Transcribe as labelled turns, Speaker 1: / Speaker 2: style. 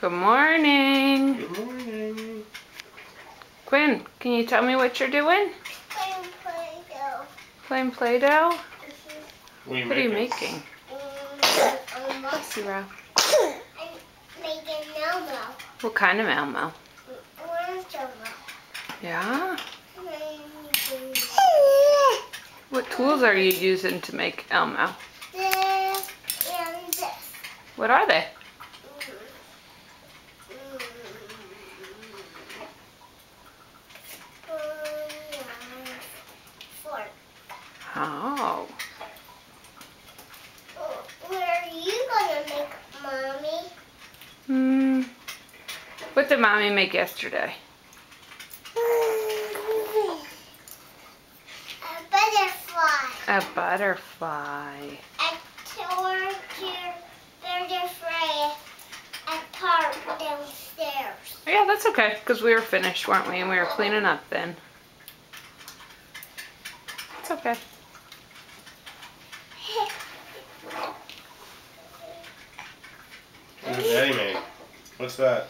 Speaker 1: Good morning.
Speaker 2: Good morning.
Speaker 1: Quinn, can you tell me what you're doing?
Speaker 3: Playing Play-Doh.
Speaker 1: Playing Play-Doh?
Speaker 2: What
Speaker 1: What are you making?
Speaker 3: I'm
Speaker 1: Zero.
Speaker 3: making Elmo.
Speaker 1: What kind of Elmo?
Speaker 3: Orange Elmo.
Speaker 1: Yeah? What tools are you using to make Elmo?
Speaker 3: This and this.
Speaker 1: What are they?
Speaker 3: Fork.
Speaker 1: Oh.
Speaker 3: What are you gonna make, Mommy?
Speaker 1: What did Mommy make yesterday?
Speaker 3: A butterfly.
Speaker 1: A butterfly.
Speaker 3: I tore your butterfly apart downstairs.
Speaker 1: Yeah, that's okay, because we were finished, weren't we? And we were cleaning up then. It's okay.
Speaker 2: What did Daddy make? What's that?